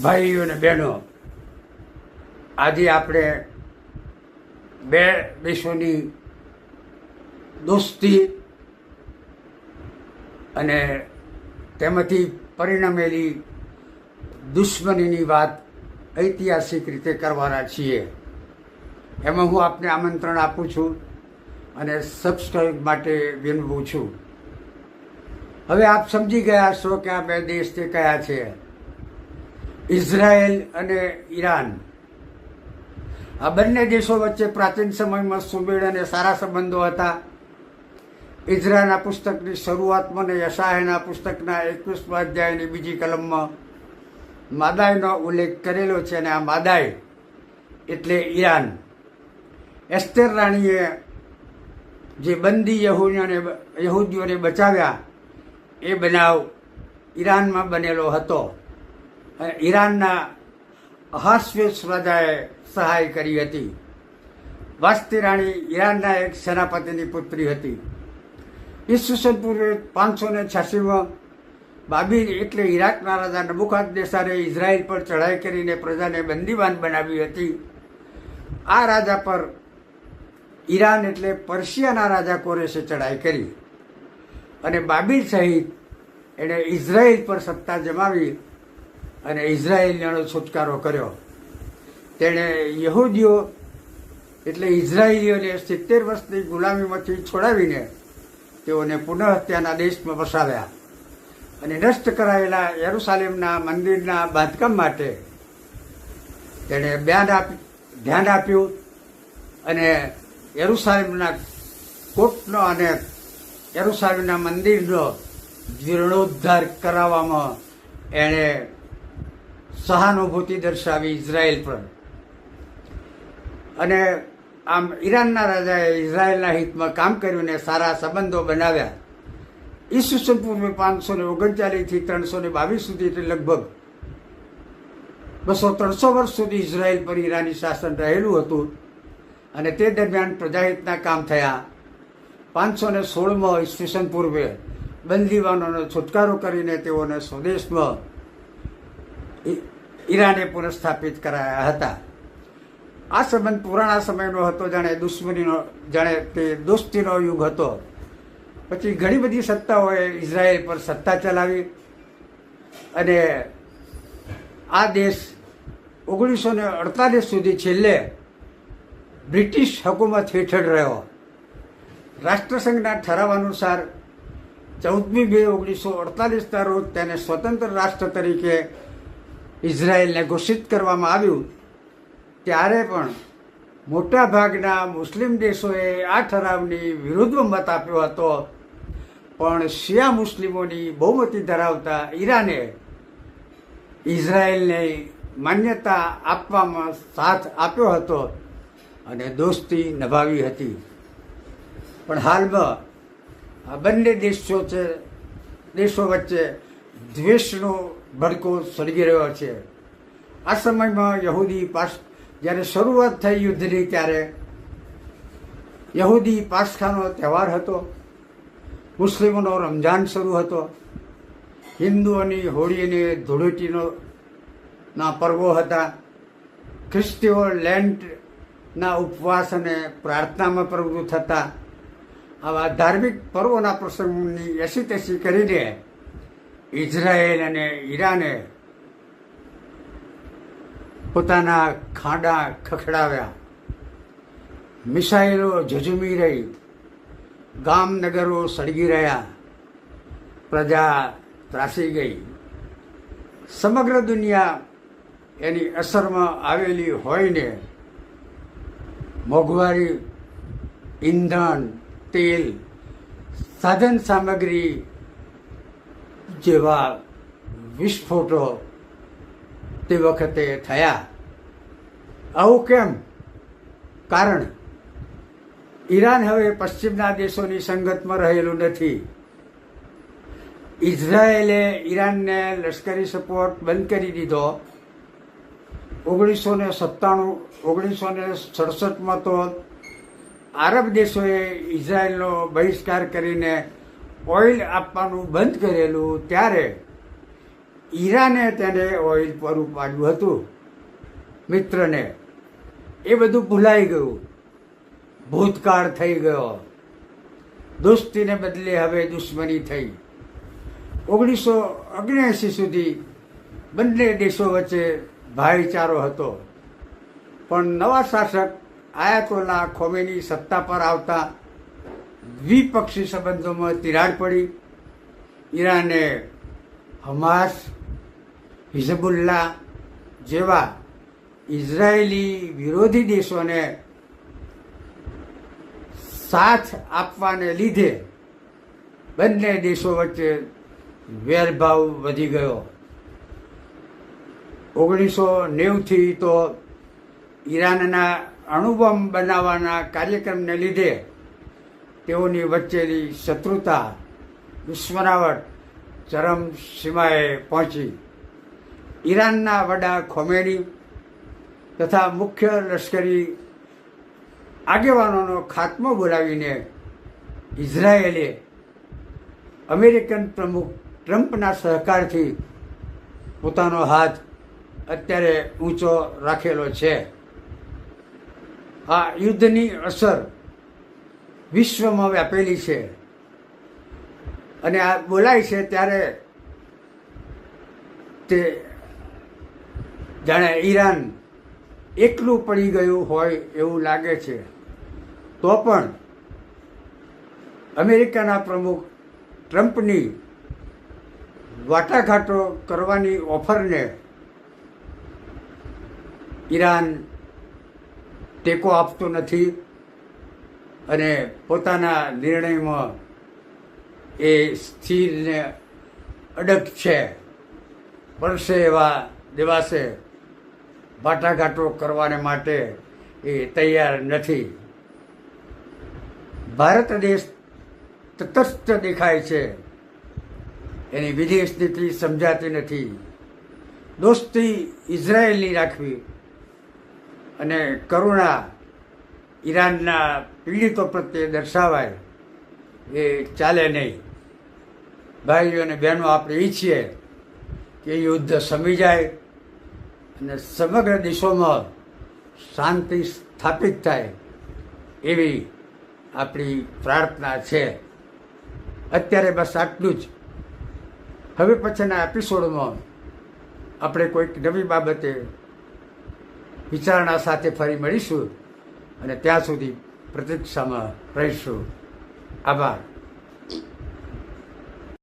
ભાઈઓ અને બહેનો, આજે આપણે બે દેશોની દોસ્તી અને તેમાંથી પરિણમેલી દુશ્મનીની વાત ઐતિહાસિક રીતે કરવાના છીએ. એમાં હું આપને આમંત્રણ આપું છું અને સબસ્ક્રાઇબ માટે વિનવું છું. હવે આપ સમજી ગયા છો કે આ બે દેશ તે કયા છે. ઇઝરાયલ અને ઈરાન. આ બંને દેશો વચ્ચે પ્રાચીન સમયમાં સુમેળ અને સારા સંબંધો હતા. ઇઝરાયલના પુસ્તકની શરૂઆતમાં અને યશાયાના પુસ્તકના 21મા અધ્યાયની બીજી કલમમાં માદાયનો ઉલ્લેખ કરેલો છે. અને આ માદાય એટલે ઈરાન. એસ્તેર રાણીએ જે બંદી યહૂદીઓને બચાવ્યા એ બનાવ ઈરાનમાં બનેલો હતો. ઈરાનના અહાસ્વેસ રાજાએ સહાય કરી હતી. વાસ્તી રાણી ઈરાનના એક સેનાપતિની પુત્રી હતી. ઈસવીસન પૂર્વે 586માં બાબીલ એટલે ઈરાકના રાજા નબુકદનેસ્સારે ઇઝરાયલ પર ચઢાઈ કરીને પ્રજાને બંદીવાન બનાવી હતી. આ રાજા પર ઈરાન એટલે પર્શિયાના રાજા કોરેશે ચઢાઈ કરી અને બાબીલ સહિત એણે ઇઝરાયલ પર સત્તા જમાવી અને ઇઝરાયેલીઓનો છુટકારો કર્યો. તેણે યહૂદીઓ એટલે ઇઝરાયેલીઓને 70 વર્ષની ગુલામીમાંથી છોડાવીને તેઓને પુનઃ ત્યાંના દેશમાં વસાવ્યા અને નષ્ટ કરાયેલા યરુશાલેમના મંદિરના બાંધકામ માટે તેણે ધ્યાન આપ્યું અને યરુશાલેમના કોટનો અને યરુશાલેમના મંદિરનો જીર્ણોદ્ધાર કરાવવામાં એણે સહાનુભૂતિ દર્શાવી ઇઝરાયલ પર. અને આમ ઈરાનના રાજાએ ઇઝરાયલના હિતમાં કામ કર્યું અને સારા સંબંધો બનાવ્યા. ઈસવીસન પૂર્વે 539 થી 322 સુધી એટલે લગભગ 200-300 વર્ષ સુધી ઇઝરાયલ પર ઈરાની શાસન રહેલું હતું અને તે દરમિયાન પ્રજાહિતના કામ થયા. 516માં ઈસવીસન પૂર્વે બંદીવાનોનો છુટકારો કરીને તેઓને સ્વદેશમાં ઈરાને પુનઃસ્થાપિત કરાયા હતા. આ સંબંધ પુરાણા સમયનો હતો, જાણે તે દોસ્તીનો યુગ હતો. પછી ઘણી બધી સત્તાઓએ ઇઝરાયલ પર સત્તા ચલાવી અને આ દેશ 1948 સુધી છેલ્લે બ્રિટિશ હકુમત હેઠળ રહ્યો. રાષ્ટ્રસંઘના ઠરાવ અનુસાર 14મી મે 1948ના રોજ તેને સ્વતંત્ર રાષ્ટ્ર તરીકે ઇઝરાયલને ઘોષિત કરવામાં આવ્યું. ત્યારે પણ મોટા ભાગના મુસ્લિમ દેશોએ આ ઠરાવની વિરુદ્ધમાં મત આપ્યો હતો. પણ શિયા મુસ્લિમોની બહુમતી ધરાવતા ઈરાને ઇઝરાયલને માન્યતા આપવામાં સાથ આપ્યો હતો અને દોસ્તી નિભાવી હતી. પણ હાલમાં આ બંને દેશો વચ્ચે દ્વેષનો ભડકો સળગી રહ્યો છે. આ સમયમાં જ્યારે શરૂઆત થઈ યુદ્ધની ત્યારે યહૂદી પાસખાનો તહેવાર હતો. મુસ્લિમોનો રમઝાન શરૂ હતો. હિન્દુઓની હોળી અને ધૂળેટીના પર્વો હતા. ખ્રિસ્તીઓ લેન્ટના ઉપવાસ અને પ્રાર્થનામાં પ્રવૃત્ત થતા. આવા ધાર્મિક પર્વોના પ્રસંગની એસી કરીને ઇઝરાયલ અને ઈરાને પોતાના ખાડા ખખડાવ્યા. મિસાઇલો ઝઝુમી રહી. ગામનગરો સળગી રહ્યા. પ્રજા ત્રાસી ગઈ. સમગ્ર દુનિયા એની અસરમાં આવેલી હોઈને મોંઘવારી, ઈંધણ, તેલ, સાધન સામગ્રી જેવા વિસ્ફોટો તે વખતે થયા. આવું કેમ? કારણ ઈરાન હવે પશ્ચિમના દેશોની સંગતમાં રહેલું નથી. ઇઝરાયેલે ઈરાનને લશ્કરી સપોર્ટ બંધ કરી દીધો. 1967માં તો આરબ દેશોએ ઇઝરાયલનો બહિષ્કાર કરીને ઓઇલ આપવાનું બંધ કરેલું. ત્યારે ઈરાને તેને ઓઇલ પૂરું પાડ્યું હતું મિત્રને, એ બધું ભૂલાઈ ગયું, ભૂતકાળ થઈ ગયો. દોસ્તીને બદલે હવે દુશ્મની થઈ. 1979 સુધી બંને દેશો વચ્ચે ભાઈચારો હતો, પણ નવા શાસક આયાતોલ્લા ખોમેની સત્તા પર આવતા દ્વિપક્ષી સંબંધોમાં તિરાડ પડી. ઈરાને હમાસ, હિઝબુલ્લા જેવા ઇઝરાયેલી વિરોધી દેશોને સાથ આપવાને લીધે બંને દેશો વચ્ચે વેરભાવ વધી ગયો. 1990થી તો ઈરાનના અણુબોમ્બ બનાવવાના કાર્યક્રમને લીધે તેઓની વચ્ચેની શત્રુતા, દુશ્મનાવટ ચરમ સીમાએ પહોંચી. ઈરાનના વડા ખોમેની તથા મુખ્ય લશ્કરી આગેવાનોનો ખાત્મો બોલાવીને ઇઝરાયેલે અમેરિકન પ્રમુખ ટ્રમ્પના સહકારથી પોતાનો હાથ અત્યારે ઊંચો રાખેલો છે. આ યુદ્ધની અસર વિશ્વમાં વ્યાપેલી છે અને આ બોલાય છે ત્યારે તે જાણે ઈરાન એકલું પડી ગયું હોય એવું લાગે છે. તો પણ અમેરિકાના પ્રમુખ ટ્રમ્પની વાટાઘાટો કરવાની ઓફરને ઈરાન ટેકો આપતું નથી અને પોતાના નિર્ણયમાં એ સ્થિર ને અડગ છે. પડશે એવા દિવસે વાટાઘાટો કરવાને માટે એ તૈયાર નથી. ભારત દેશ તટસ્થ દેખાય છે, એની વિદેશ નીતિ સમજાતી નથી. દોસ્તી ઇઝરાયેલની રાખવી અને કરુણા ઈરાનના પીડિતો પ્રત્યે દર્શાવાય એ ચાલે નહીં. ભાઈઓ અને બહેનો, આપણે ઈચ્છીએ કે યુદ્ધ શમી જાય અને સમગ્ર દેશોમાં શાંતિ સ્થાપિત થાય એવી આપણી પ્રાર્થના છે. અત્યારે બસ આટલું જ. હવે પછીના એપિસોડમાં આપણે કોઈક નવી બાબતે વિચારણા સાથે ફરી મળીશું અને ત્યાં સુધી પ્રતીક્ષામાં રહીશું. આભાર.